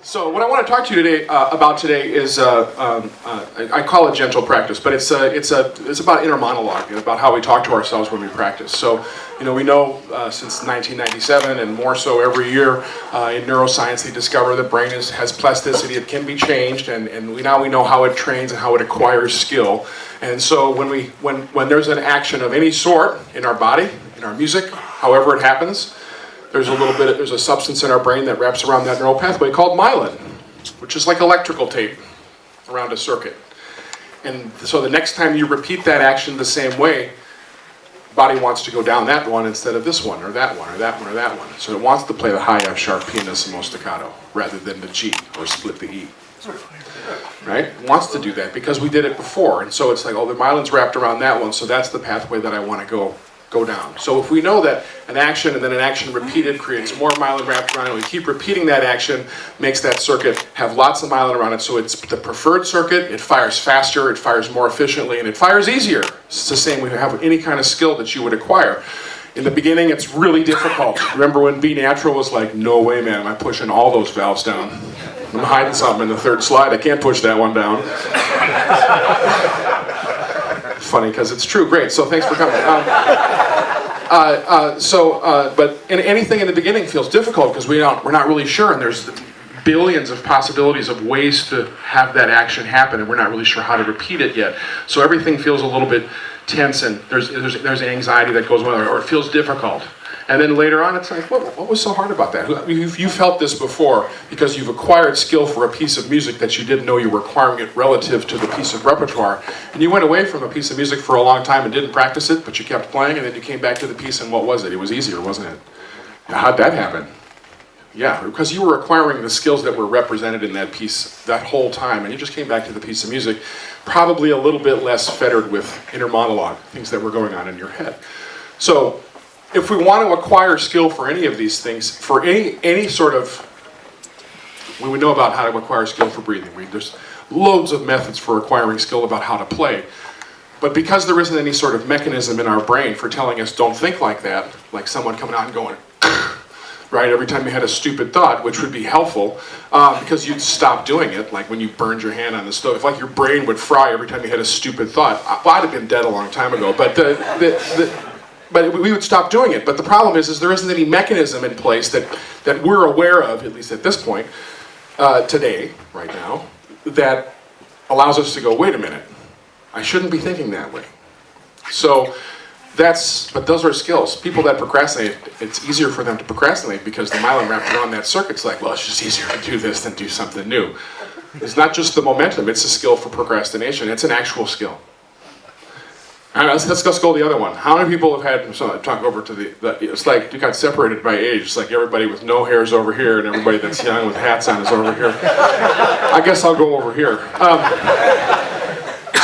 So what I want to talk to you today about today is I call it gentle practice, but it's about inner monologue and about how we talk to ourselves when we practice. So we know since 1997 and more so every year in neuroscience they discover the brain has plasticity. It can be changed, and we know how it trains and how it acquires skill. And so when there's an action of any sort in our body, in our music, however it happens, there's a substance in our brain that wraps around that neural pathway called myelin, which is like electrical tape around a circuit. And so the next time you repeat that action the same way, the body wants to go down that one instead of this one, or that one, or that one, or that one. So it wants to play the high F sharp pianissimo staccato rather than the G or split the E. Right? It wants to do that because we did it before. And so it's like, oh, the myelin's wrapped around that one, so that's the pathway that I want to go down. So if we know that an action and then an action repeated creates more myelin wrapped around it, we keep repeating that action, makes that circuit have lots of myelin around it, so it's the preferred circuit, it fires faster, it fires more efficiently, and it fires easier. It's the same when you have any kind of skill that you would acquire. In the beginning, it's really difficult. Remember when B natural was like, no way, man, I'm pushing all those valves down. I'm hiding something in the third slide, I can't push that one down. Funny because it's true. Great. So thanks for coming. But anything in the beginning feels difficult because we're not really sure, and there's billions of possibilities of ways to have that action happen, and we're not really sure how to repeat it yet. So everything feels a little bit tense, and there's anxiety that goes with it, or it feels difficult. And then later on, it's like, what was so hard about that? You've felt this before because you've acquired skill for a piece of music that you didn't know you were acquiring it relative to the piece of repertoire. And you went away from a piece of music for a long time and didn't practice it, but you kept playing, and then you came back to the piece, and what was it? It was easier, wasn't it? How'd that happen? Yeah, because you were acquiring the skills that were represented in that piece that whole time, and you just came back to the piece of music, probably a little bit less fettered with inner monologue, things that were going on in your head. So, if we want to acquire skill for any of these things, for any sort of, we would know about how to acquire skill for breathing. There's loads of methods for acquiring skill about how to play. But because there isn't any sort of mechanism in our brain for telling us don't think like that, like someone coming out and going, right, every time you had a stupid thought, which would be helpful, because you'd stop doing it, like when you burned your hand on the stove. If like your brain would fry every time you had a stupid thought, I'd have been dead a long time ago. But we would stop doing it. But the problem is there isn't any mechanism in place that we're aware of, at least at this point, today, right now, that allows us to go, wait a minute, I shouldn't be thinking that way. So but those are skills. People that procrastinate, it's easier for them to procrastinate because the myelin wrapped around that circuit's like, well, it's just easier to do this than do something new. It's not just the momentum, it's a skill for procrastination. It's an actual skill. All right, let's go the other one. How many people have had, so I talk over to it's like you got separated by age. It's like everybody with no hairs over here and everybody that's young with hats on is over here. I guess I'll go over here.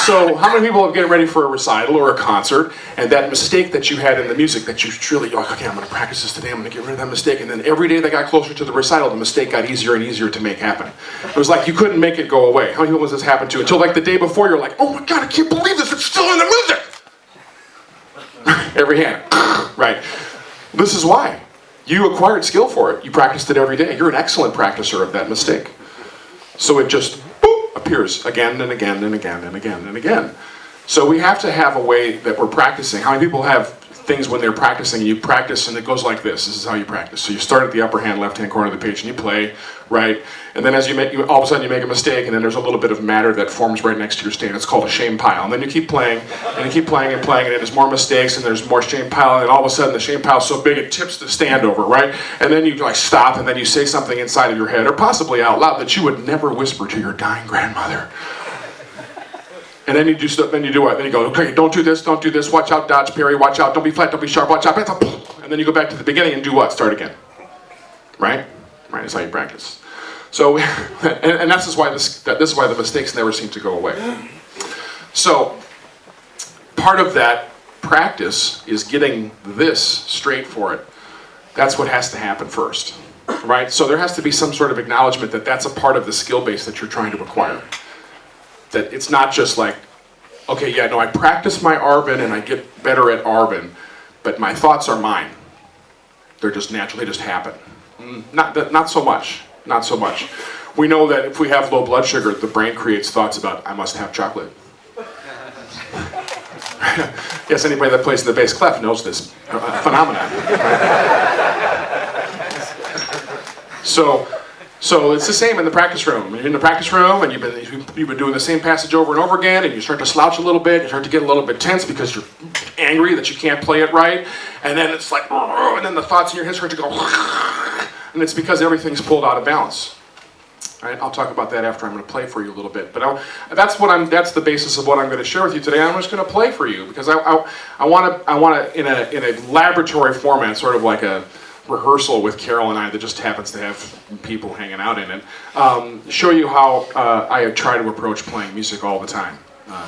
So how many people have getting ready for a recital or a concert, and that mistake that you had in the music that you truly, okay, I'm going to practice this today, I'm going to get rid of that mistake, and then every day that got closer to the recital, the mistake got easier and easier to make happen. It was like you couldn't make it go away. How many people has this happened to? Until like the day before, you're like, oh my God, I can't believe this, it's still in the music! Every hand, right? This is why. You acquired skill for it. You practiced it every day. You're an excellent practicer of that mistake. So it just appears again and again and again and again and again. So we have to have a way that we're practicing. How many people have things when they're practicing, you practice and it goes like this. This is how you practice. So you start at the upper hand, left-hand corner of the page and you play, right? And then as all of a sudden you make a mistake and then there's a little bit of matter that forms right next to your stand. It's called a shame pile. And then you keep playing and you keep playing and playing and there's more mistakes and there's more shame pile and all of a sudden the shame pile's so big it tips the stand over, right? And then you like stop and then you say something inside of your head or possibly out loud that you would never whisper to your dying grandmother. And then you do stuff, then you do what? Then you go, okay, don't do this, watch out, dodge, parry, watch out, don't be flat, don't be sharp, watch out, and then you go back to the beginning and do what? Start again. Right? Right, that's how you practice. So, and this is why the mistakes never seem to go away. So, part of that practice is getting this straight for it. That's what has to happen first. Right? So there has to be some sort of acknowledgement that that's a part of the skill base that you're trying to acquire. That it's not just like, okay, yeah, no, I practice my Arbin and I get better at Arbin, but my thoughts are mine. They're just natural, they just happen. Not so much, not so much. We know that if we have low blood sugar, the brain creates thoughts about, I must have chocolate. Yes, anybody that plays in the bass clef knows this phenomenon. So it's the same in the practice room. You're in the practice room and you've been doing the same passage over and over again, and you start to slouch a little bit, you start to get a little bit tense because you're angry that you can't play it right, and then it's like, and then the thoughts in your head start to go, and it's because everything's pulled out of balance. All right, I'll talk about that after I'm going to play for you a little bit. But that's the basis of what I'm going to share with you today. I'm just going to play for you because I want to in a laboratory format, sort of like a rehearsal with Carol and I that just happens to have people hanging out in it, show you how I try to approach playing music all the time,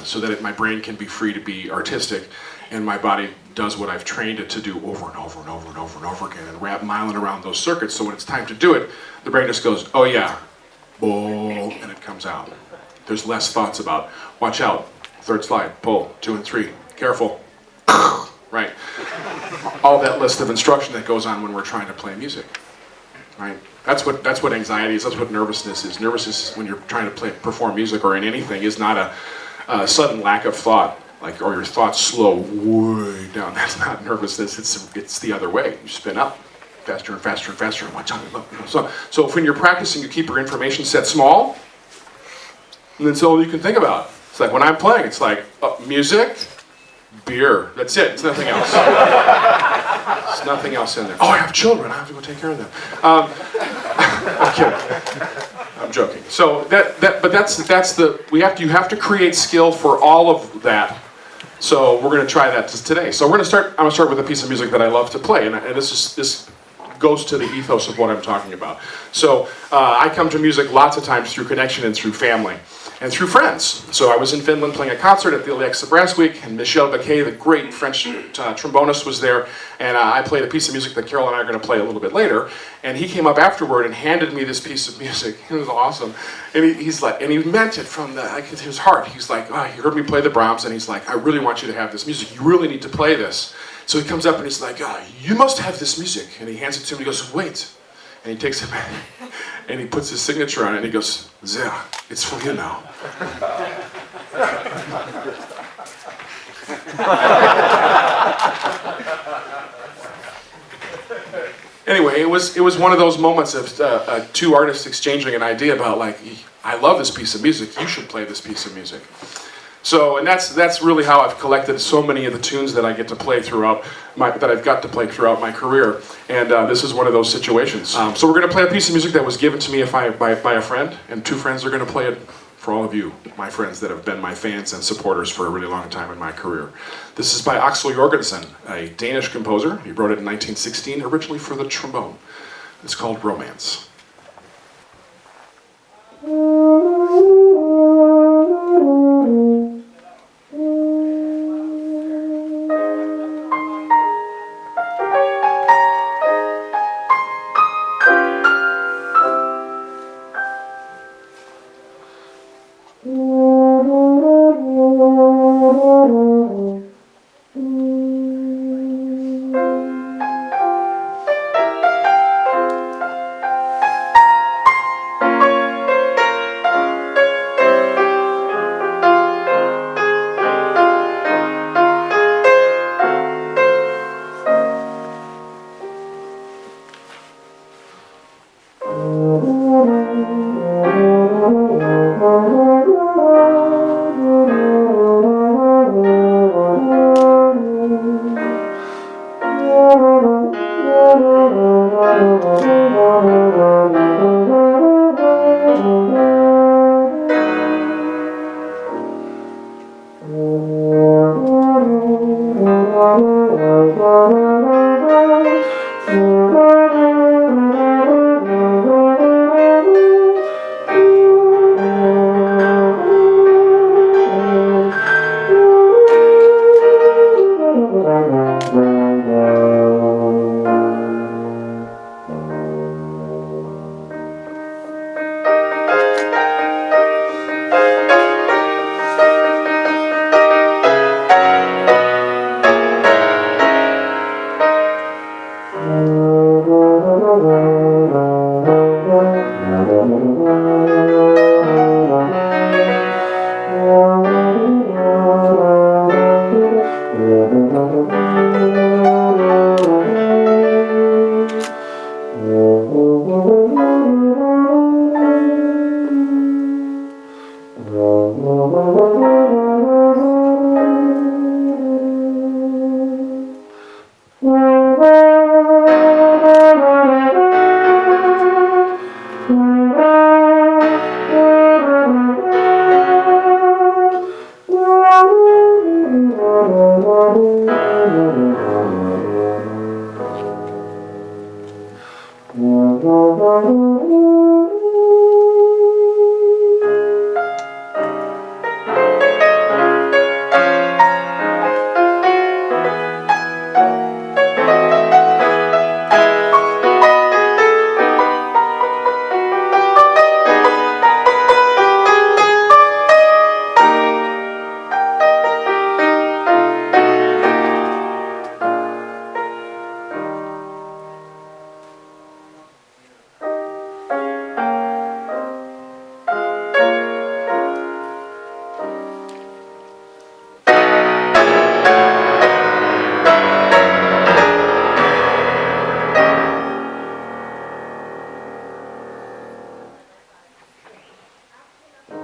so that my brain can be free to be artistic, and my body does what I've trained it to do over and over and over and over and over again, and wrap miling around those circuits. So when it's time to do it, the brain just goes, oh yeah, boom, and it comes out. There's less thoughts about, watch out, third slide, pull, 2 and 3, careful, right? All that list of instruction that goes on when we're trying to play music, right? That's what anxiety is. That's what nervousness is. Nervousness, when you're trying to perform music or in anything, is not a sudden lack of thought, like, or your thoughts slow way down. That's not nervousness. It's the other way. You spin up faster and faster and faster, and watch out. So when you're practicing, you keep your information set small, and that's all you can think about. It's like when I'm playing, it's like music, beer. That's it. It's nothing else. There's nothing else in there. Oh, I have children. I have to go take care of them. I'm kidding. I'm joking. So you have to create skill for all of that. So we're going to try that today. So I'm going to start with a piece of music that I love to play, and this goes to the ethos of what I'm talking about. So I come to music lots of times through connection and through family and through friends. So I was in Finland playing a concert at the Alexa Brass Week, and Michel Baquet, the great French trombonist, was there, and I played a piece of music that Carol and I are going to play a little bit later, and he came up afterward and handed me this piece of music. It was awesome, and he's like, and he meant it from his heart. He's like, oh, he heard me play the Brahms, and he's like, I really want you to have this music. You really need to play this. So he comes up and he's like, you must have this music. And he hands it to him and he goes, wait. And he takes it back and he puts his signature on it and he goes, there, it's for you now. Anyway, it was one of those moments of two artists exchanging an idea about, like, I love this piece of music, you should play this piece of music. So, and that's really how I've collected so many of the tunes that I get to play throughout my career. And this is one of those situations. So we're going to play a piece of music that was given to me by a friend, and two friends are going to play it for all of you, my friends that have been my fans and supporters for a really long time in my career. This is by Axel Jorgensen, a Danish composer. He wrote it in 1916, originally for the trombone. It's called Romance.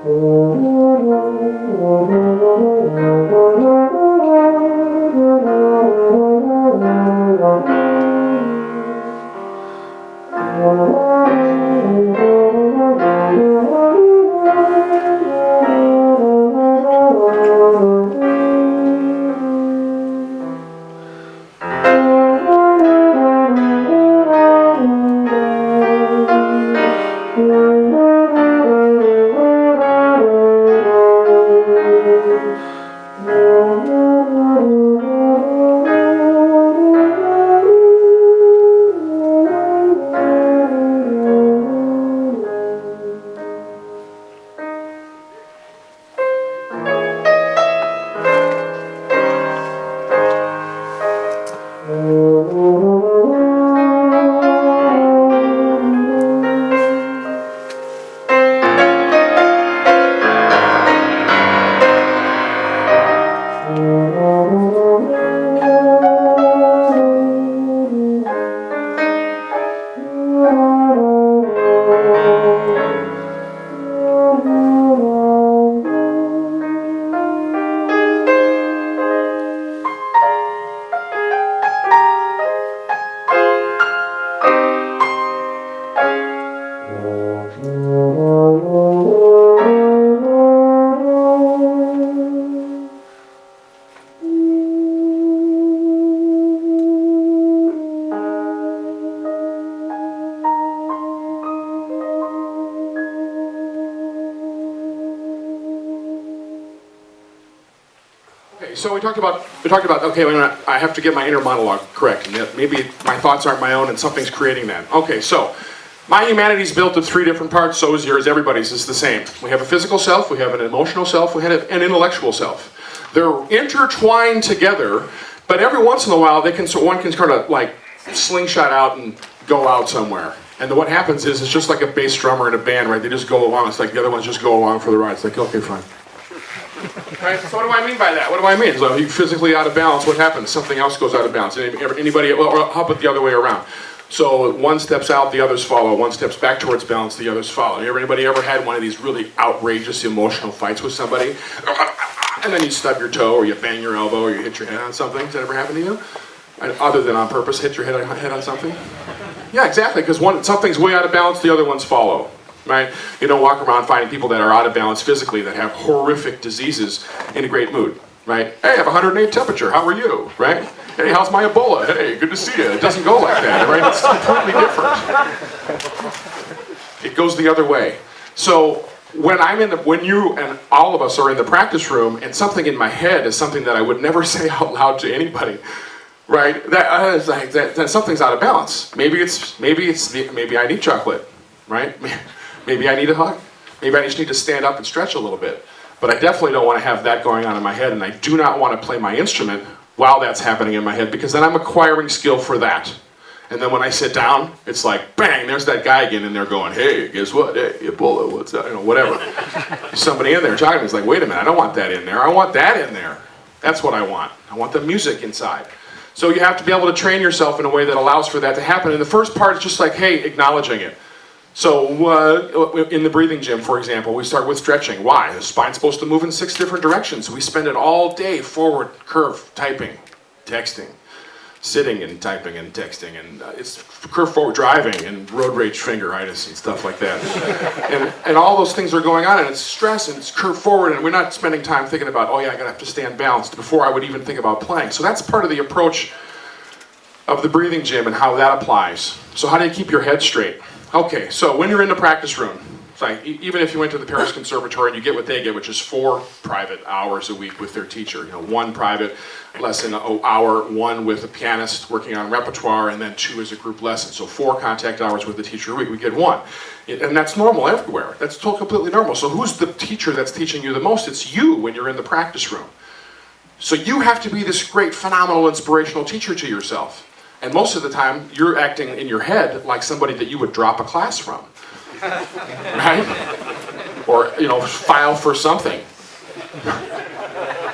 So we talked about okay, I have to get my inner monologue correct, and that maybe my thoughts aren't my own and something's creating that. Okay, so my humanity is built of three different parts, so is yours, everybody's is the same. We have a physical self, we have an emotional self, we have an intellectual self. They're intertwined together, but every once in a while one can kind of like slingshot out and go out somewhere. And what happens is it's just like a bass drummer in a band, right? They just go along, it's like the other ones just go along for the ride. It's like, okay, fine. Right? So what do I mean by that? What do I mean? So if you're physically out of balance, what happens? Something else goes out of balance. Anybody, or how about the other way around? So one steps out, the others follow. One steps back towards balance, the others follow. Anybody ever had one of these really outrageous emotional fights with somebody? And then you stub your toe, or you bang your elbow, or you hit your head on something? Does that ever happen to you? And other than on purpose, hit your head on something? Yeah, exactly, because something's way out of balance, the other ones follow. Right? You don't walk around finding people that are out of balance physically, that have horrific diseases, in a great mood. Right? Hey, I have 108 temperature, how are you? Right? Hey, how's my Ebola? Hey, good to see you. It doesn't go like that, right? It's completely different. It goes the other way. So when you and all of us are in the practice room, and something in my head is something that I would never say out loud to anybody, right? That something's out of balance. Maybe I need chocolate, right? Maybe I need a hug. Maybe I just need to stand up and stretch a little bit. But I definitely don't want to have that going on in my head, and I do not want to play my instrument while that's happening in my head, because then I'm acquiring skill for that. And then when I sit down, it's like, bang, there's that guy again, and they're going, hey, guess what? Hey, Ebola, what's that? Whatever. Somebody in there talking to me is like, wait a minute, I don't want that in there. I want that in there. That's what I want. I want the music inside. So you have to be able to train yourself in a way that allows for that to happen. And the first part is just like, hey, acknowledging it. So in the breathing gym, for example, we start with stretching. Why? The spine's supposed to move in 6 different directions. We spend it all day forward, curve, typing, texting, sitting and typing and texting, and it's curve forward, driving, and road rage fingeritis and stuff like that. and all those things are going on, and it's stress, and it's curve forward, and we're not spending time thinking about, oh yeah, I gotta have to stand balanced before I would even think about playing. So that's part of the approach of the breathing gym and how that applies. So how do you keep your head straight? Okay, so when you're in the practice room, it's like, even if you went to the Paris Conservatory and you get what they get, which is 4 private hours a week with their teacher, 1 private lesson an hour, 1 with a pianist working on repertoire, and then 2 as a group lesson. So 4 contact hours with the teacher a week, we get 1. And that's normal everywhere. That's completely normal. So who's the teacher that's teaching you the most? It's you when you're in the practice room. So you have to be this great, phenomenal, inspirational teacher to yourself. And most of the time, you're acting in your head like somebody that you would drop a class from, right? Or, file for something.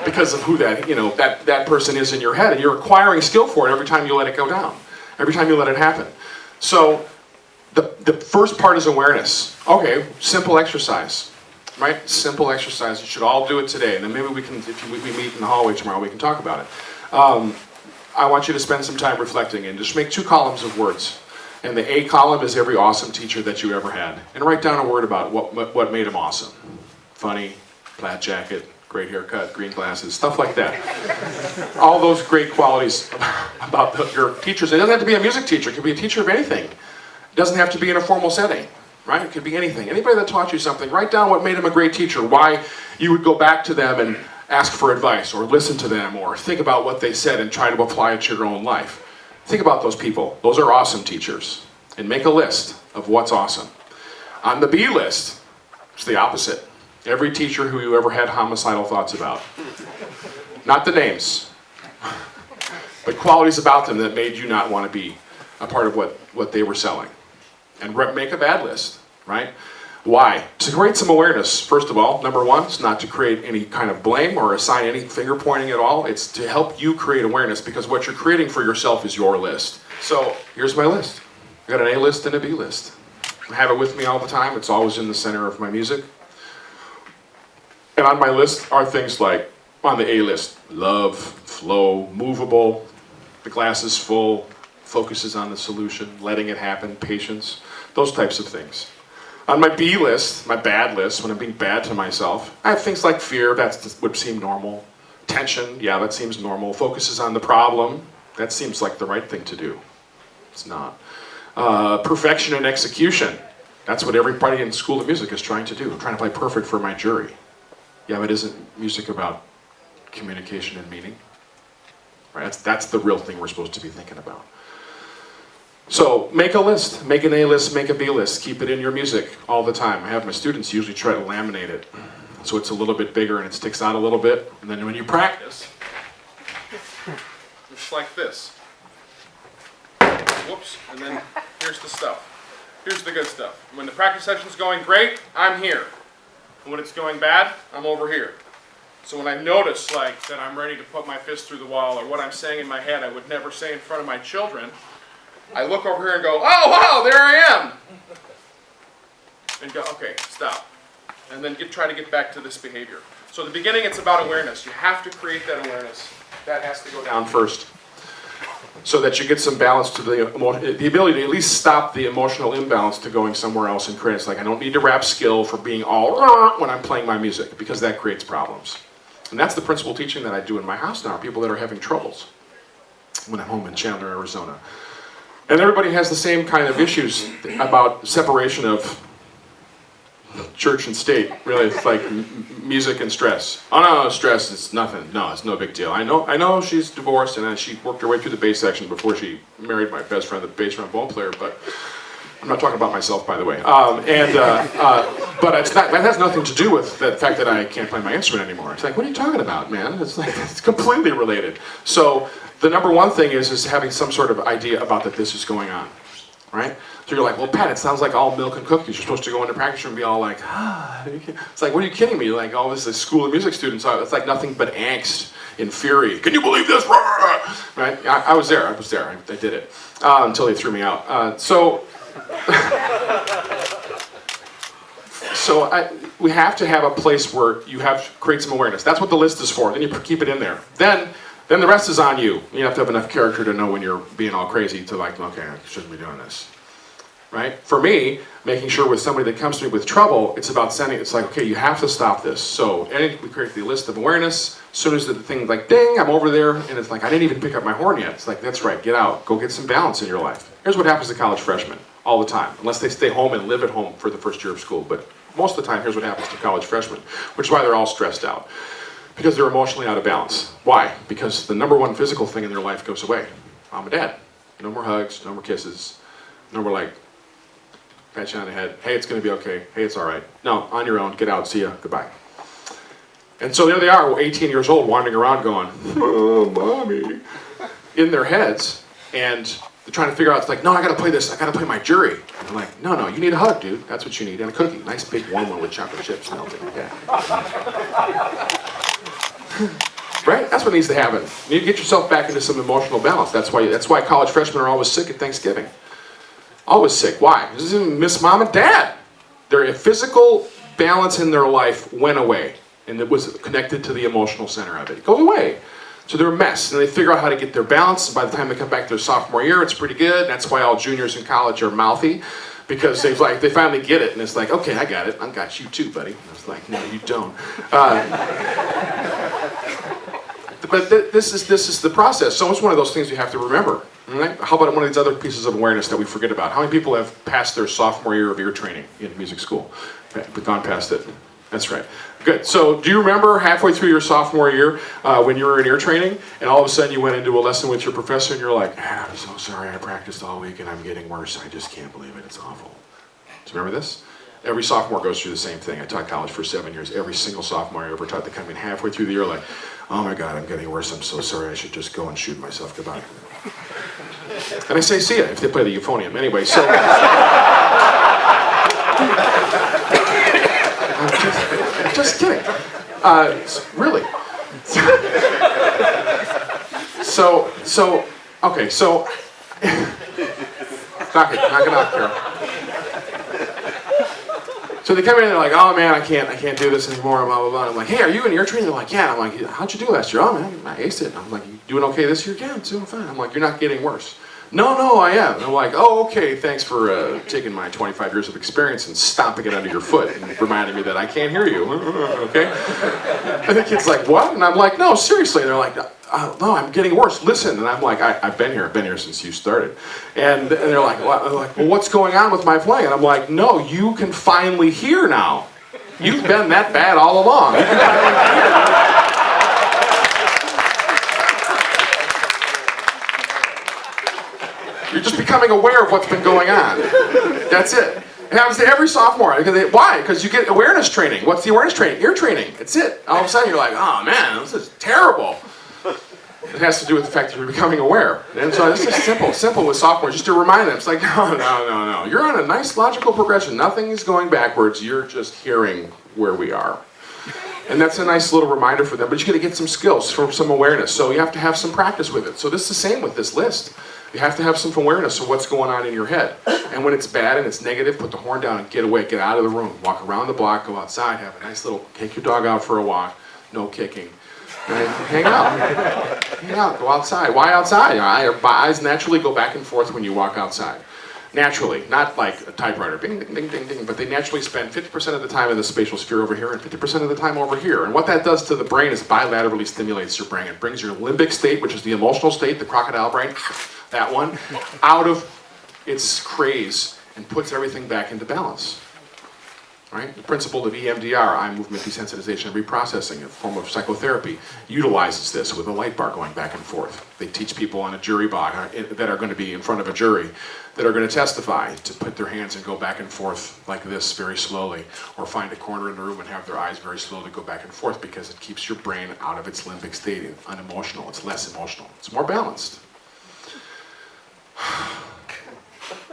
Because of who that person is in your head. And you're acquiring skill for it every time you let it go down. Every time you let it happen. So, the first part is awareness. Okay, simple exercise. right? Simple exercise. You should all do it today. And then maybe we can, if we meet in the hallway tomorrow, we can talk about it. I want you to spend some time reflecting and just make 2 columns of words. And the A column is every awesome teacher that you ever had. And write down a word about what made them awesome. Funny, plaid jacket, great haircut, green glasses, stuff like that. All those great qualities about your teachers. It doesn't have to be a music teacher. It could be a teacher of anything. It doesn't have to be in a formal setting, right? It could be anything. Anybody that taught you something, write down what made them a great teacher, why you would go back to them and ask for advice, or listen to them, or think about what they said and try to apply it to your own life. Think about those people. Those are awesome teachers. And make a list of what's awesome. On the B list, it's the opposite. Every teacher who you ever had homicidal thoughts about. Not the names, but qualities about them that made you not want to be a part of what they were selling. And make a bad list, right? Why? To create some awareness, first of all. Number 1, it's not to create any kind of blame or assign any finger pointing at all. It's to help you create awareness, because what you're creating for yourself is your list. So here's my list. I got an A list and a B list. I have it with me all the time. It's always in the center of my music. And on my list are things like, on the A list, love, flow, movable, the glass is full, focuses on the solution, letting it happen, patience, those types of things. On my B list, my bad list, when I'm being bad to myself, I have things like fear, that would seem normal. Tension, yeah, that seems normal. Focuses on the problem, that seems like the right thing to do. It's not. Perfection and execution, that's what everybody in School of Music is trying to do. I'm trying to play perfect for my jury. Yeah, but isn't music about communication and meaning? Right? That's the real thing we're supposed to be thinking about. So make a list, make an A list, make a B list, keep it in your music all the time. I have my students usually try to laminate it so it's a little bit bigger and it sticks out a little bit. And then when you practice, just like this. Whoops, and then here's the stuff. Here's the good stuff. When the practice session's going great, I'm here. And when it's going bad, I'm over here. So when I notice like that I'm ready to put my fist through the wall, or what I'm saying in my head I would never say in front of my children, I look over here and go, oh wow, there I am! And go, okay, stop. And then try to get back to this behavior. So at the beginning it's about awareness. You have to create that awareness. That has to go down first. So that you get some balance to the ability to at least stop the emotional imbalance to going somewhere else and create. It's like I don't need to rap skill for being all when I'm playing my music, because that creates problems. And that's the principal teaching that I do in my house now, people that are having troubles when I'm home in Chandler, Arizona. And everybody has the same kind of issues about separation of church and state. Really, it's like music and stress. Oh no, stress is nothing. No, it's no big deal. I know she's divorced and she worked her way through the bass section before she married my best friend, the bass trombone player. But I'm not talking about myself, by the way. But it's not, that has nothing to do with the fact that I can't play my instrument anymore. It's like, what are you talking about, man? It's like it's completely related. So the number 1 thing is having some sort of idea about that this is going on, right? So you're like, well, Pat, it sounds like all milk and cookies. You're supposed to go into practice room and be all like, It's like, what are you kidding me? Like all this School of Music students, it's like nothing but angst and fury. Can you believe this? Right? I was there. I did it until they threw me out. So we have to have a place where you have to create some awareness. That's what the list is for. Then you keep it in there. Then the rest is on you. You have to have enough character to know when you're being all crazy to like, okay, I shouldn't be doing this. Right? For me, making sure with somebody that comes to me with trouble, it's about sending, it's like, okay, you have to stop this. So we create the list of awareness. As soon as the thing like, ding, I'm over there, and it's like, I didn't even pick up my horn yet. It's like, that's right, get out. Go get some balance in your life. Here's what happens to college freshmen all the time, unless they stay home and live at home for the first year of school. But most of the time, here's what happens to college freshmen, which is why they're all stressed out. Because they're emotionally out of balance. Why? Because the number 1 physical thing in their life goes away. Mom and dad. No more hugs, no more kisses, no more like, pat you on the head, hey, it's gonna be okay, hey, it's all right. No, on your own, get out, see ya, goodbye. And so there they are, 18 years old, wandering around going, oh, mommy, in their heads, and they're trying to figure out, it's like, no, I gotta play this, I gotta play my jury. And I'm like, no, you need a hug, dude, that's what you need, and a cookie, nice big warm one with chocolate chips melted, yeah. Right? That's what needs to happen. You need to get yourself back into some emotional balance. That's why college freshmen are always sick at Thanksgiving. Always sick. Why? Because they miss mom and dad. Their physical balance in their life went away, and it was connected to the emotional center of it. It goes away. So they're a mess, and they figure out how to get their balance, and by the time they come back to their sophomore year, it's pretty good. And that's why all juniors in college are mouthy, because they finally get it, and it's like, okay, I got it. I got you too, buddy. And it's like, no, you don't. But this is the process. So it's one of those things you have to remember. Right? How about one of these other pieces of awareness that we forget about? How many people have passed their sophomore year of ear training in music school? But gone past it. That's right. Good. So do you remember halfway through your sophomore year when you were in ear training, and all of a sudden you went into a lesson with your professor and you're like, I'm so sorry, I practiced all week and I'm getting worse. I just can't believe it. It's awful. Do you remember this? Every sophomore goes through the same thing. I taught college for 7 years. Every single sophomore I ever taught, they come in halfway through the year like, oh my God, I'm getting worse. I'm so sorry. I should just go and shoot myself goodbye. And I say, see ya, if they play the euphonium. Anyway, so... I'm just kidding. Really. Okay, so... knock it off, Carol. So they come in and they're like, oh man, I can't do this anymore, blah, blah, blah. I'm like, hey, are you in ear training? They're like, yeah. I'm like, how'd you do last year? Oh man, I aced it. I'm like, you doing okay this year? Yeah, I'm doing fine. I'm like, you're not getting worse. No, I am. And I'm like, oh, okay, thanks for taking my 25 years of experience and stomping it under your foot and reminding me that I can't hear you, okay? And the kid's like, what? And I'm like, no, seriously. And they're like, no, I'm getting worse. Listen. And I'm like, I've been here since you started. And they're like, well, what's going on with my playing? And I'm like, no, you can finally hear now. You've been that bad all along. You can finally hear. You're just becoming aware of what's been going on. That's it. It happens to every sophomore. Why? Because you get awareness training. What's the awareness training? Ear training. That's it. All of a sudden you're like, oh man, this is terrible. It has to do with the fact that you're becoming aware. And so this is simple with sophomores, just to remind them. It's like, no. You're on a nice logical progression. Nothing is going backwards. You're just hearing where we are. And that's a nice little reminder for them. But you're going to get some skills, from some awareness. So you have to have some practice with it. So this is the same with this list. You have to have some awareness of what's going on in your head. And when it's bad and it's negative, put the horn down and get away. Get out of the room. Walk around the block. Go outside. Have a nice little, take your dog out for a walk. No kicking. Right? Hang out. Hang out. Go outside. Why outside? My eyes naturally go back and forth when you walk outside. Naturally. Not like a typewriter. Bing, ding, ding, ding, ding. But they naturally spend 50% of the time in the spatial sphere over here and 50% of the time over here. And what that does to the brain is bilaterally stimulates your brain. It brings your limbic state, which is the emotional state, the crocodile brain, that one, out of its craze and puts everything back into balance. Right? The principle of EMDR, eye movement desensitization and reprocessing, a form of psychotherapy, utilizes this with a light bar going back and forth. They teach people on a jury box that are going to be in front of a jury, that are going to testify, to put their hands and go back and forth like this very slowly, or find a corner in the room and have their eyes very slowly go back and forth, because it keeps your brain out of its limbic state, unemotional. It's less emotional. It's more balanced.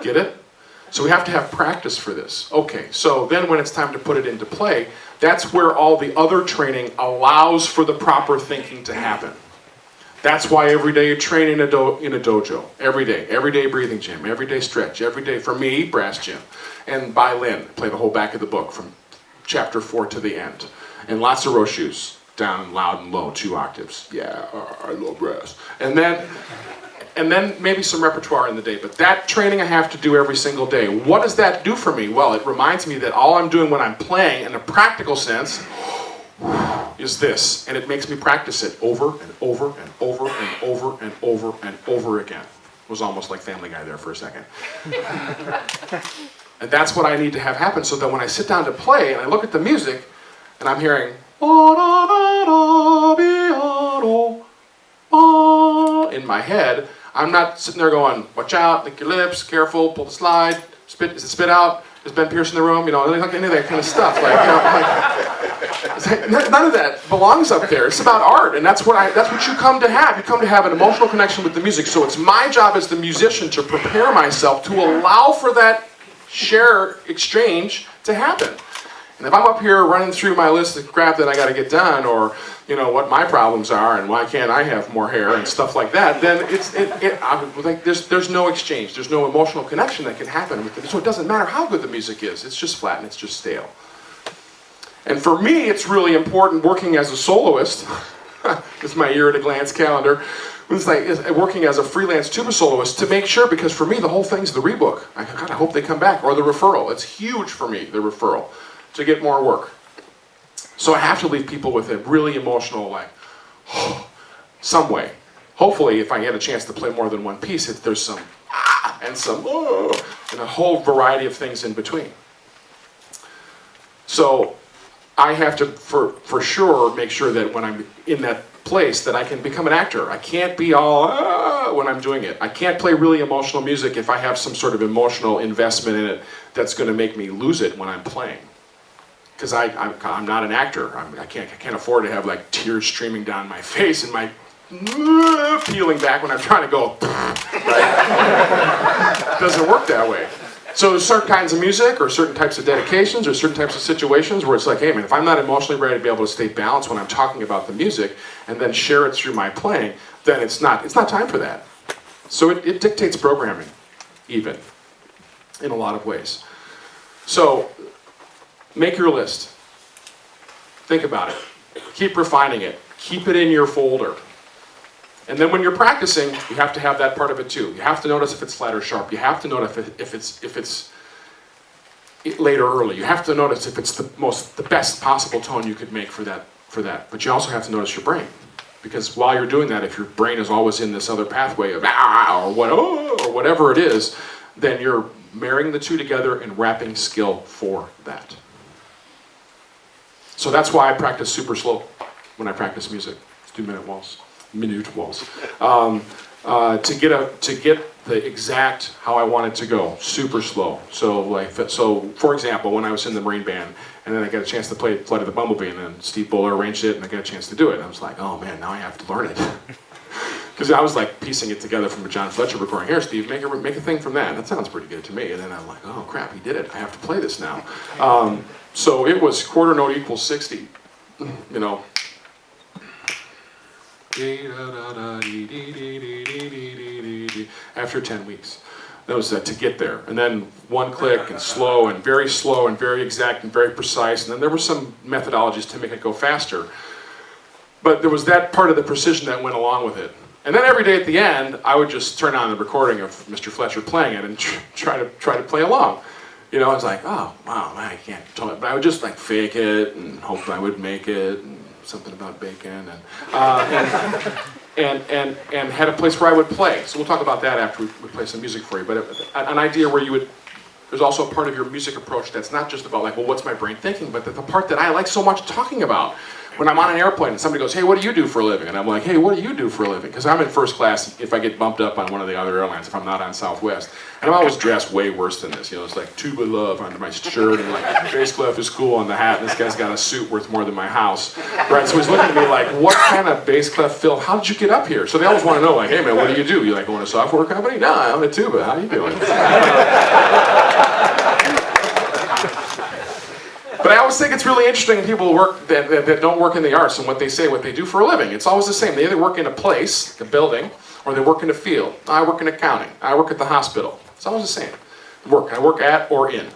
Get it? So we have to have practice for this. Okay, so then when it's time to put it into play, that's where all the other training allows for the proper thinking to happen. That's why every day you train in a dojo. Every day breathing gym, every day stretch, every day, for me, brass gym. And violin, play the whole back of the book from chapter 4 to the end. And lots of roshus, down loud and low, 2 octaves. Yeah, I love brass. And then maybe some repertoire in the day. But that training I have to do every single day. What does that do for me? Well, it reminds me that all I'm doing when I'm playing, in a practical sense, is this. And it makes me practice it over and over and over and over and over and over again. It was almost like Family Guy there for a second. And that's what I need to have happen, so that when I sit down to play and I look at the music and I'm hearing in my head, I'm not sitting there going, watch out, lick your lips, careful, pull the slide, spit, is it spit out? Is Ben Pierce in the room? You know, any of that kind of stuff. None of that belongs up there. It's about art, and that's what you come to have. You come to have an emotional connection with the music. So it's my job as the musician to prepare myself to allow for that share exchange to happen. And if I'm up here running through my list of crap that I got to get done, or you know what my problems are, and why can't I have more hair and stuff like that, then there's no exchange, there's no emotional connection that can happen with it. So it doesn't matter how good the music is; it's just flat and it's just stale. And for me, it's really important working as a soloist. This is my year-at-a-glance calendar. It's like working as a freelance tuba soloist to make sure, because for me, the whole thing's the rebook. I hope they come back, or the referral. It's huge for me, the referral, to get more work. So I have to leave people with a really emotional, like, some way. Hopefully, if I get a chance to play more than one piece, there's some and some and a whole variety of things in between. So I have to, for sure, make sure that when I'm in that place that I can become an actor. I can't be all when I'm doing it. I can't play really emotional music if I have some sort of emotional investment in it that's going to make me lose it when I'm playing. Because I'm not an actor. I can't afford to have like tears streaming down my face and my peeling back when I'm trying to go. Right? It doesn't work that way. So there's certain kinds of music or certain types of dedications or certain types of situations where it's like, hey man, if I'm not emotionally ready to be able to stay balanced when I'm talking about the music and then share it through my playing, then it's not time for that. So it dictates programming, even, in a lot of ways. So make your list. Think about it. Keep refining it. Keep it in your folder. And then when you're practicing, you have to have that part of it too. You have to notice if it's flat or sharp. You have to notice if it's late or early. You have to notice if it's the best possible tone you could make for that. But you also have to notice your brain. Because while you're doing that, if your brain is always in this other pathway of or whatever it is, then you're marrying the two together and wrapping skill for that. So that's why I practice super slow when I practice music. It's 2-minute waltz. To get the exact how I want it to go, super slow. So for example, when I was in the Marine Band, and then I got a chance to play Flight of the Bumblebee, and then Steve Bowler arranged it, and I got a chance to do it. And I was like, oh man, now I have to learn it. Because I was like piecing it together from a John Fletcher recording. Here, Steve, make a thing from that. That sounds pretty good to me. And then I'm like, oh crap, he did it. I have to play this now. So it was quarter note equals 60, you know. After 10 weeks. That was to get there. And then one click and slow and very exact and very precise. And then there were some methodologies to make it go faster. But there was that part of the precision that went along with it. And then every day at the end, I would just turn on the recording of Mr. Fletcher playing it and try to play along. You know, I was like, oh, wow, I can't tell it. But I would just like fake it and hope I would make it. And something about bacon and had a place where I would play. So we'll talk about that after we play some music for you. But an idea where you would, there's also a part of your music approach that's not just about like, well, what's my brain thinking, but the part that I like so much talking about. When I'm on an airplane and somebody goes, hey, what do you do for a living? And I'm like, hey, what do you do for a living? Because I'm in first class if I get bumped up on one of the other airlines, if I'm not on Southwest. And I'm always dressed way worse than this. You know, it's like tuba love under my shirt and like bass clef is cool on the hat. And this guy's got a suit worth more than my house. Right? So he's looking at me like, what kind of bass clef Phil? How did you get up here? So they always want to know, like, hey man, what do you do? You like going to a software company? No, I'm a tuba. How you doing? But I always think it's really interesting when people work that don't work in the arts and what they say, what they do for a living. It's always the same. They either work in a place, like a building, or they work in a field. I work in accounting. I work at the hospital. It's always the same. I work at or in,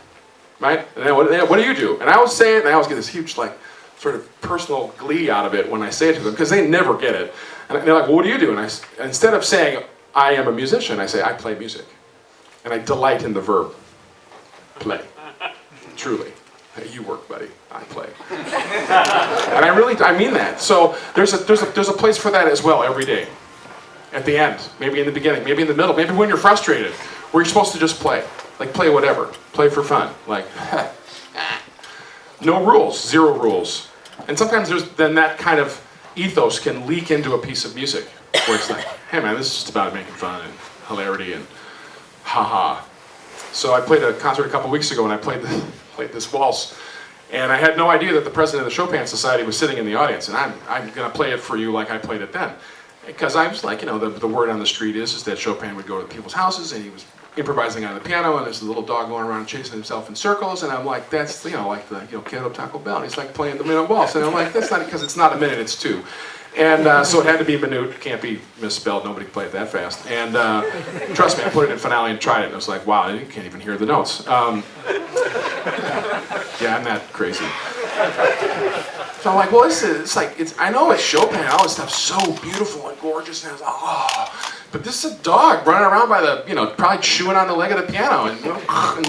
right? And then what do you do? And I always say it, and I always get this huge, like, sort of personal glee out of it when I say it to them, because they never get it. And they're like, well, what do you do? And instead of saying, I am a musician, I say, I play music. And I delight in the verb, play, truly. You work, buddy. I play. And I mean that. So there's a place for that as well every day. At the end, maybe in the beginning, maybe in the middle, maybe when you're frustrated, where you're supposed to just play. Like play whatever. Play for fun. Like, no rules, 0 rules. And sometimes then that kind of ethos can leak into a piece of music where it's like, hey man, this is just about making fun and hilarity and haha. So I played a concert a couple weeks ago and I played this waltz, and I had no idea that the president of the Chopin Society was sitting in the audience, and I'm going to play it for you like I played it then. Because I was like, you know, the word on the street is that Chopin would go to people's houses, and he was improvising on the piano, and there's a little dog going around chasing himself in circles, and I'm like, that's, you know, like the, you know, Cat Taco Bell, and he's like playing the minute waltz, and I'm like, that's not, because it's not a minute, it's 2. And so it had to be minute, can't be misspelled, nobody can play it that fast. And trust me, I put it in finale and tried it, and I was like, wow, you can't even hear the notes. Yeah, I'm that crazy. So I'm like, well, I know it's Chopin, all this stuff's so beautiful and gorgeous, and I was like, oh, but this is a dog running around by the, probably chewing on the leg of the piano, and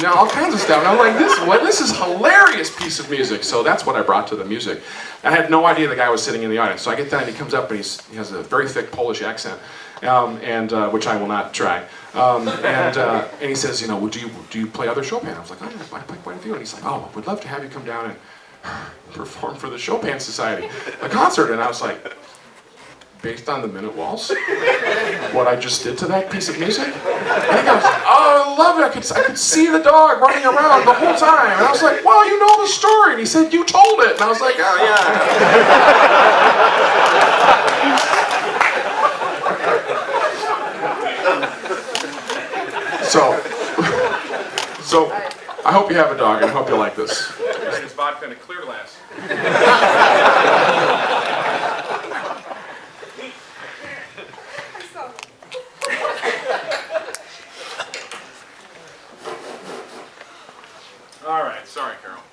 all kinds of stuff. And I'm like, this is a hilarious piece of music. So that's what I brought to the music. I had no idea the guy was sitting in the audience. So I get down, and he comes up, and he has a very thick Polish accent, which I will not try. And he says, do you play other Chopin? I was like, oh, yeah, I play quite a few. And he's like, oh, we'd love to have you come down and perform for the Chopin Society, a concert. And I was like, based on the Minute Waltz, what I just did to that piece of music? And he goes, oh, I love it. I could see the dog running around the whole time. And I was like, well, you know the story. And he said, you told it. And I was like, oh, yeah. So I hope you have a dog, and I hope you like this. It's vodka in a clear glass. All right, sorry, Carol.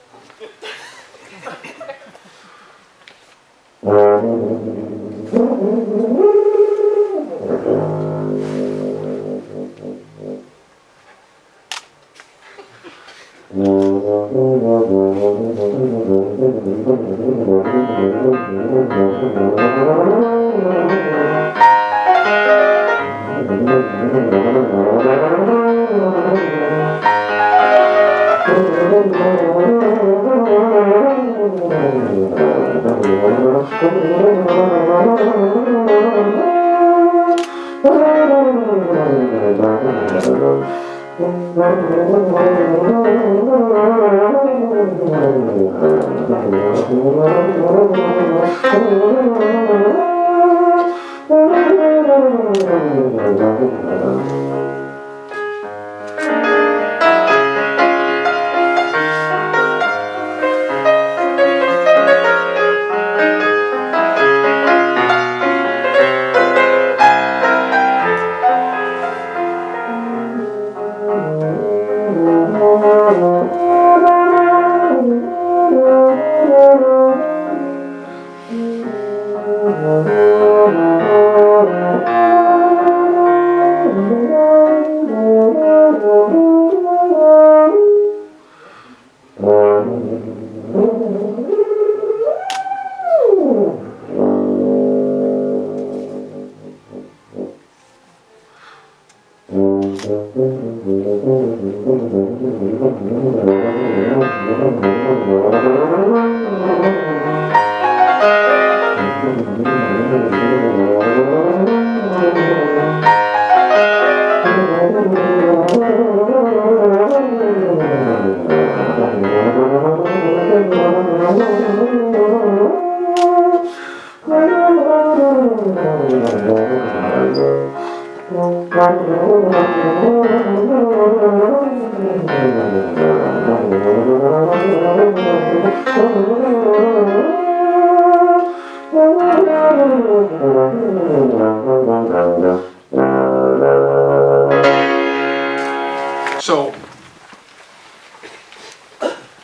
So,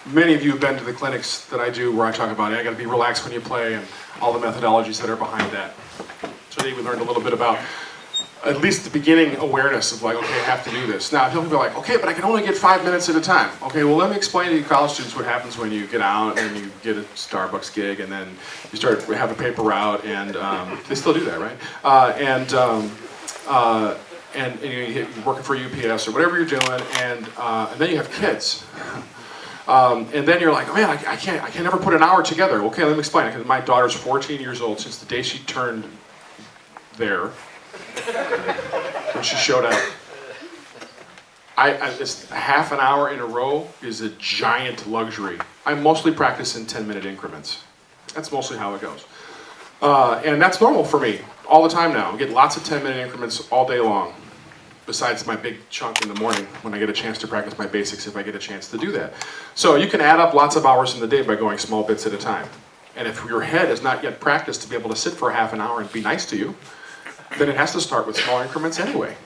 many of you have been to the clinics that I do where I talk about, I got to be relaxed when you play, and all the methodologies that are behind that. Today we learned a little bit about at least the beginning awareness of like, okay, I have to do this. Now, some people are like, okay, but I can only get 5 minutes at a time. Okay, well, let me explain to you college students what happens when you get out and you get a Starbucks gig, and then you start have a paper route, and they still do that, right? And you're working for UPS or whatever you're doing, and then you have kids. And then you're like, oh man, I can't never put an hour together. Okay, let me explain. Because my daughter's 14 years old. Since the day she turned there, when she showed up, it's half an hour in a row is a giant luxury. I mostly practice in 10-minute increments. That's mostly how it goes. And that's normal for me all the time now. I get lots of 10-minute increments all day long. Besides my big chunk in the morning when I get a chance to practice my basics, if I get a chance to do that. So you can add up lots of hours in the day by going small bits at a time. And if your head is not yet practiced to be able to sit for half an hour and be nice to you, then it has to start with small increments anyway.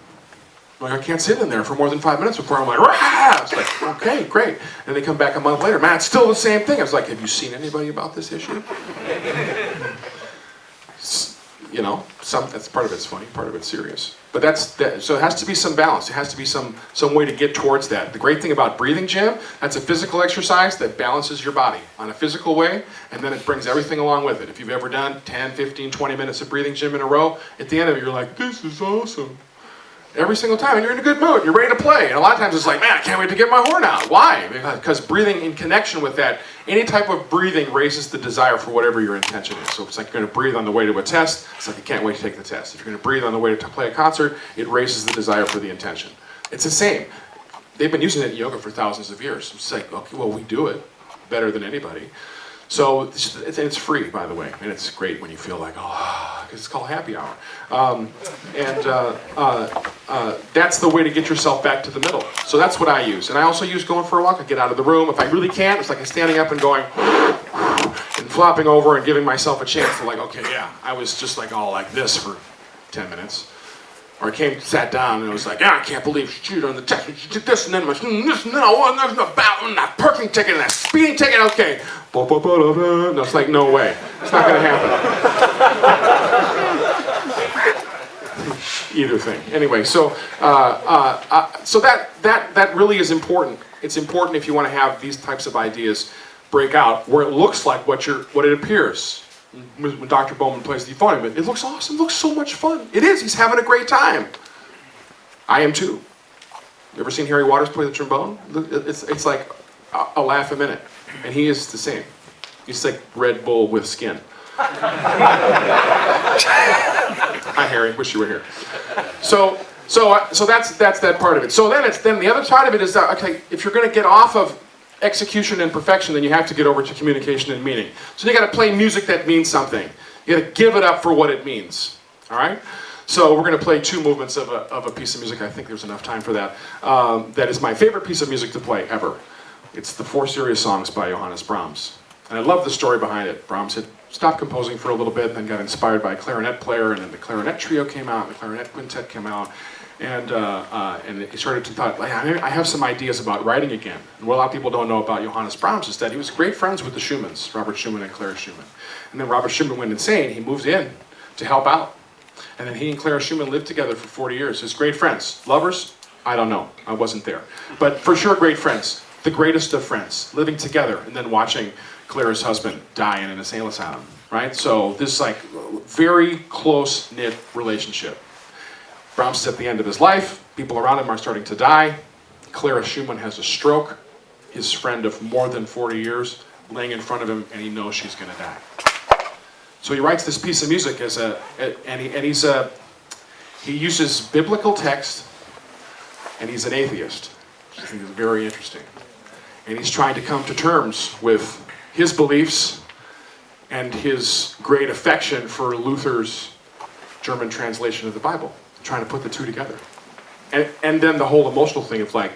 I'm like, I can't sit in there for more than 5 minutes before I'm like, rah! It's like, okay, great. And they come back a month later, man, it's still the same thing. I was like, have you seen anybody about this issue? You know, that's part of it's funny, part of it's serious. But so it has to be some balance. It has to be some way to get towards that. The great thing about breathing, Jim, that's a physical exercise that balances your body on a physical way, and then it brings everything along with it. If you've ever done 10, 15, 20 minutes of breathing, Jim, in a row, at the end of it, you're like, this is awesome. Every single time, and you're in a good mood, you're ready to play. And a lot of times it's like, man, I can't wait to get my horn out. Why? Because breathing in connection with that, any type of breathing raises the desire for whatever your intention is. So if it's like you're going to breathe on the way to a test, it's like, I can't wait to take the test. If you're going to breathe on the way to play a concert, it raises the desire for the intention. It's the same. They've been using it in yoga for thousands of years. It's like, okay, well, we do it better than anybody. So it's free, by the way, and it's great when you feel like, oh, because it's called happy hour. That's the way to get yourself back to the middle. So that's what I use. And I also use going for a walk. I get out of the room. If I really can't, it's like I'm standing up and going, and flopping over and giving myself a chance to like, okay, yeah, I was just like all like this for 10 minutes. Or I sat down and I was like, I can't believe she cheated on the test. She did this and then this and no, and there's no that parking ticket and that speeding ticket. Okay, no, it's like no way, it's not going to happen. Either thing. Anyway, so that really is important. It's important if you want to have these types of ideas break out where it looks like what it appears. When Dr. Bowman plays the euphonium, it looks awesome, it looks so much fun. It is, he's having a great time. I am too. You ever seen Harry Waters play the trombone? It's like a laugh a minute. And he is the same. He's like Red Bull with skin. Hi Harry, wish you were here. So that's that part of it. So then the other side of it is that, okay, if you're going to get off of execution and perfection, then you have to get over to communication and meaning. So you got to play music that means something. You got to give it up for what it means. All right. So we're going to play two movements of a piece of music. I think there's enough time for that. That is my favorite piece of music to play ever. It's the 4 Serious Songs by Johannes Brahms, and I love the story behind it. Brahms had stopped composing for a little bit, then got inspired by a clarinet player, and then the clarinet trio came out, and the clarinet quintet came out. And he started to thought, I have some ideas about writing again. And what a lot of people don't know about Johannes Brahms is that he was great friends with the Schumanns, Robert Schumann and Clara Schumann. And then Robert Schumann went insane. He moved in to help out. And then he and Clara Schumann lived together for 40 years. His great friends. Lovers? I don't know. I wasn't there. But for sure, great friends. The greatest of friends. Living together and then watching Clara's husband die in an insane asylum. Right? So this like very close-knit relationship. Brahms is at the end of his life. People around him are starting to die. Clara Schumann has a stroke. His friend of more than 40 years laying in front of him, and he knows she's going to die. So he writes this piece of music he uses biblical text, and he's an atheist, which I think is very interesting. And he's trying to come to terms with his beliefs and his great affection for Luther's German translation of the Bible. Trying to put the two together. And then the whole emotional thing of like,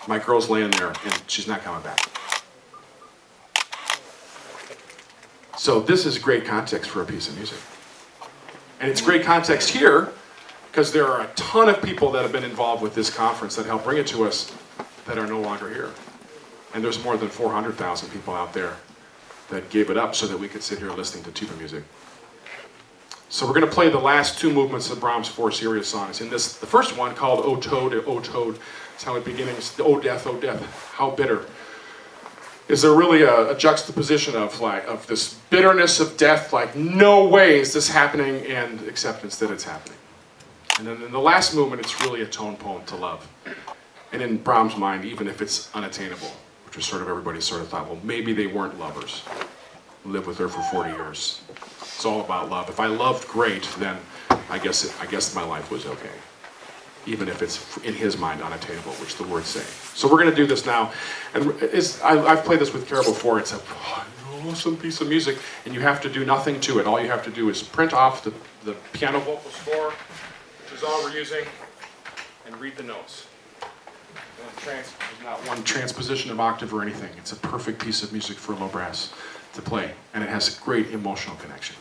my girl's laying there and she's not coming back. So this is great context for a piece of music. And it's great context here because there are a ton of people that have been involved with this conference that helped bring it to us that are no longer here. And there's more than 400,000 people out there that gave it up so that we could sit here listening to tuba music. So we're going to play the last two movements of Brahms' 4 Serious Songs. In this, the first one called O Toad, it's how it begins, O death, how bitter. Is there really a juxtaposition of this bitterness of death, like no way is this happening, and acceptance that it's happening. And then in the last movement, it's really a tone poem to love. And in Brahms' mind, even if it's unattainable, which was sort of everybody sort of thought, well, maybe they weren't lovers. Lived with her for 40 years. It's all about love. If I loved great, then I guess my life was okay. Even if it's, in his mind, unattainable, which the words say. So we're going to do this now. And I've played this with Carol before. It's an awesome piece of music, and you have to do nothing to it. All you have to do is print off the piano vocal score, which is all we're using, and read the notes. There's not one transposition of octave or anything. It's a perfect piece of music for low brass to play, and it has a great emotional connection.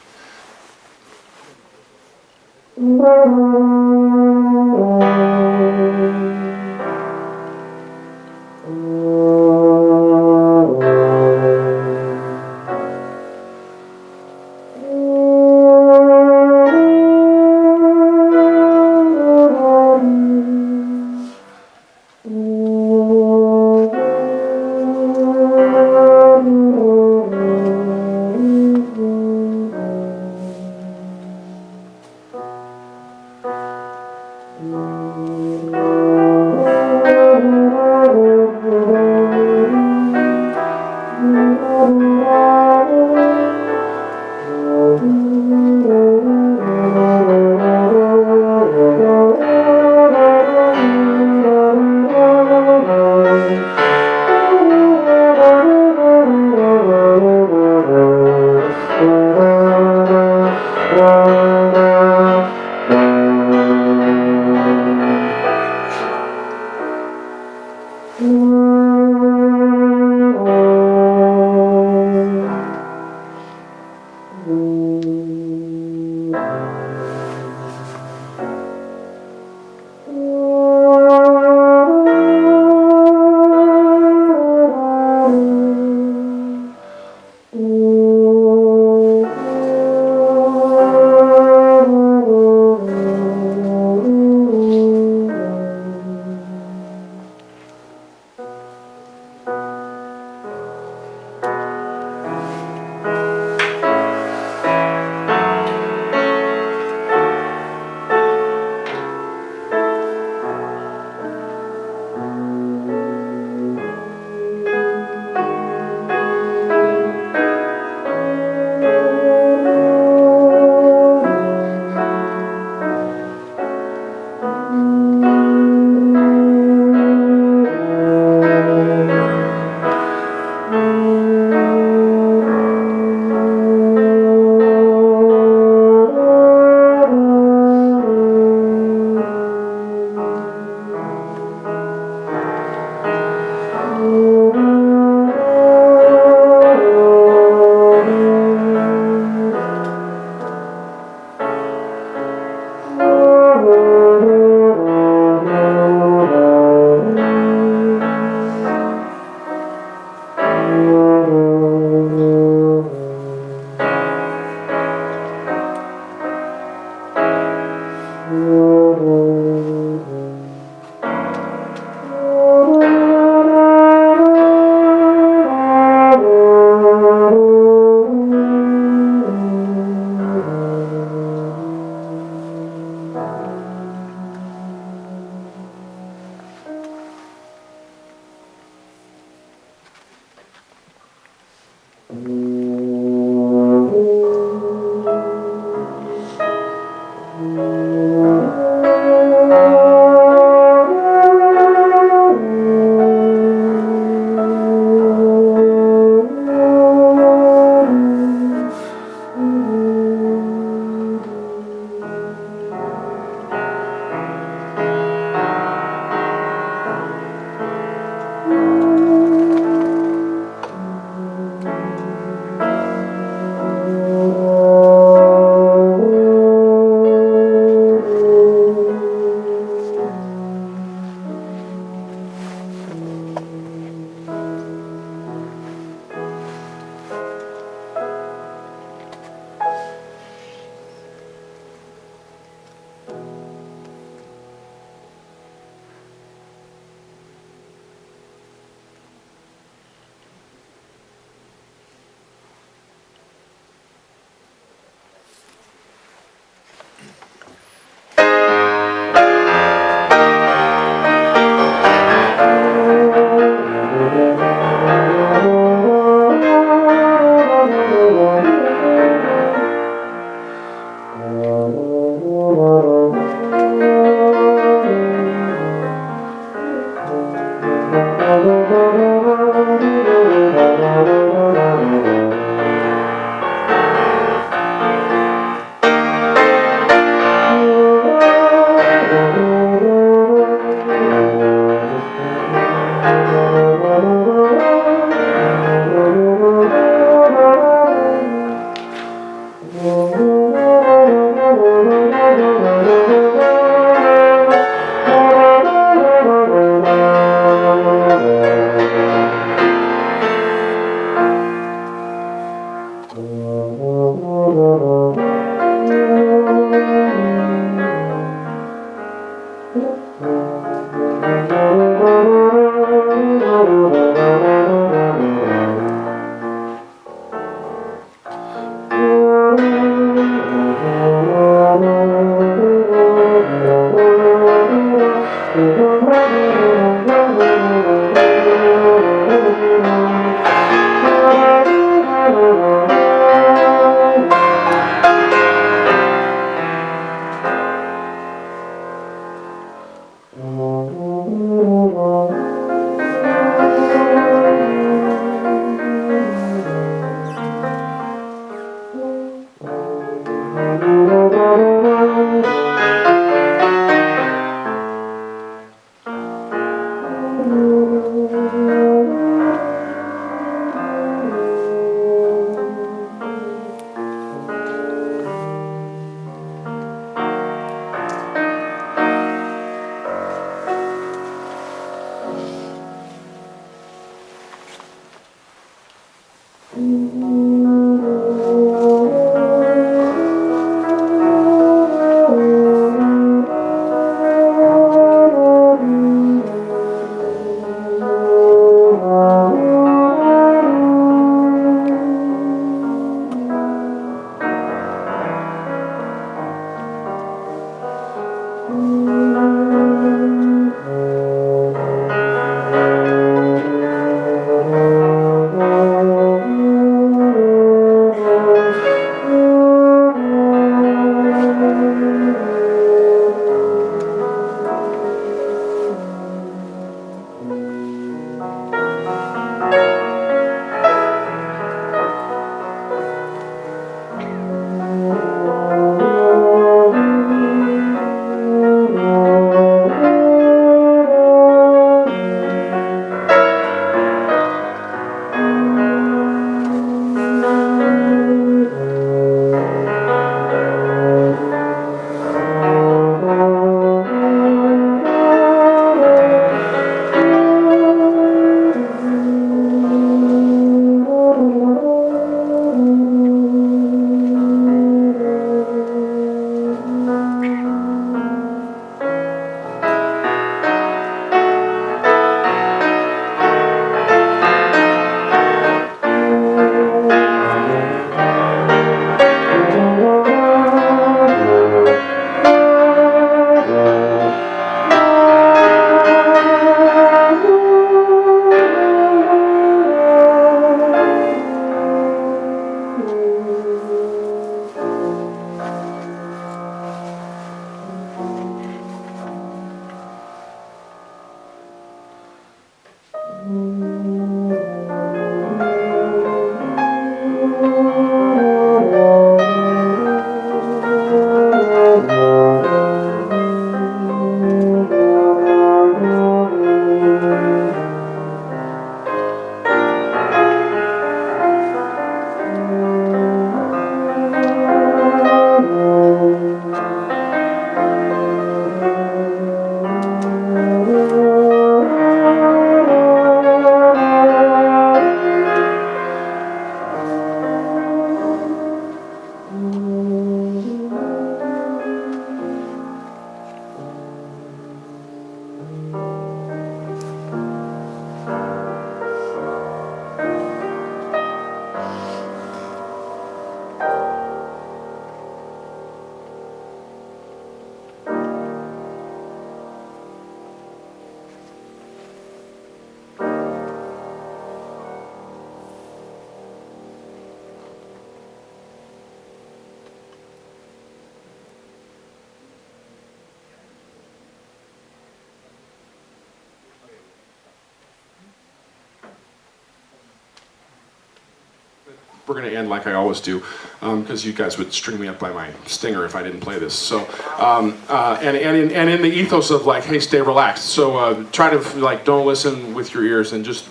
We're going to end like I always do, because you guys would string me up by my stinger if I didn't play this. So, and in the ethos of like, hey, stay relaxed. So try to like don't listen with your ears and just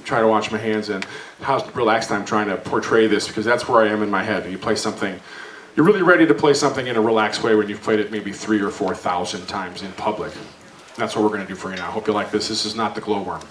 try to watch my hands and how relaxed I'm trying to portray this, because that's where I am in my head. And you play something, you're really ready to play something in a relaxed way when you've played it maybe 3,000 or 4,000 times in public. That's what we're going to do for you now. I hope you like this. This is not the glowworm.